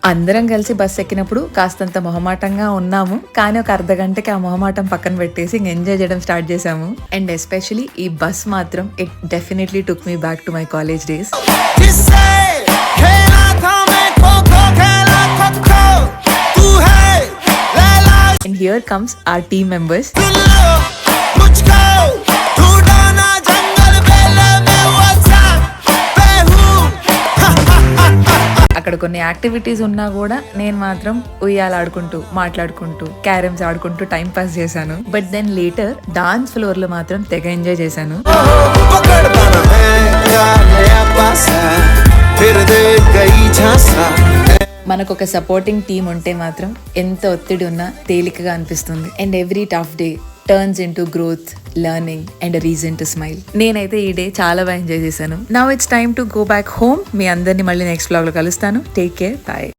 అందరం కలిసి బస్ ఎక్కినప్పుడు కాస్తంత మొహమాటంగా ఉన్నాము, కానీ ఒక అర్ధ గంటకి ఆ మొహమాటం పక్కన పెట్టేసి ఎంజాయ్ చేయడం స్టార్ట్ చేసాము. అండ్ ఎస్పెషలీ ఈ బస్ మాత్రం it definitely took me back to my college days. And here comes our team members. అక్కడ కొన్ని యాక్టివిటీస్ ఉన్నా కూడా నేను మాత్రం ఉయ్యాలు ఆడుకుంటూ మాట్లాడుకుంటూ క్యారమ్స్ ఆడుకుంటూ టైం పాస్ చేశాను. But then later dance floor లో మాత్రం తెగ ఎంజాయ్ చేశాను. మనకు ఒక సపోర్టింగ్ టీమ్ ఉంటే మాత్రం ఎంత ఒత్తిడి ఉన్నా తేలికగా అనిపిస్తుంది. And every tough day turns into growth, learning and reason to smile. నేనైతే ఈ డే చాలా బాగా ఎంజాయ్ చేశాను. Now it's time to go back home. మీ అందరినీ మళ్ళీ నెక్స్ట్ వ్లాగ్ లో కలుస్తాను. Take care, bye.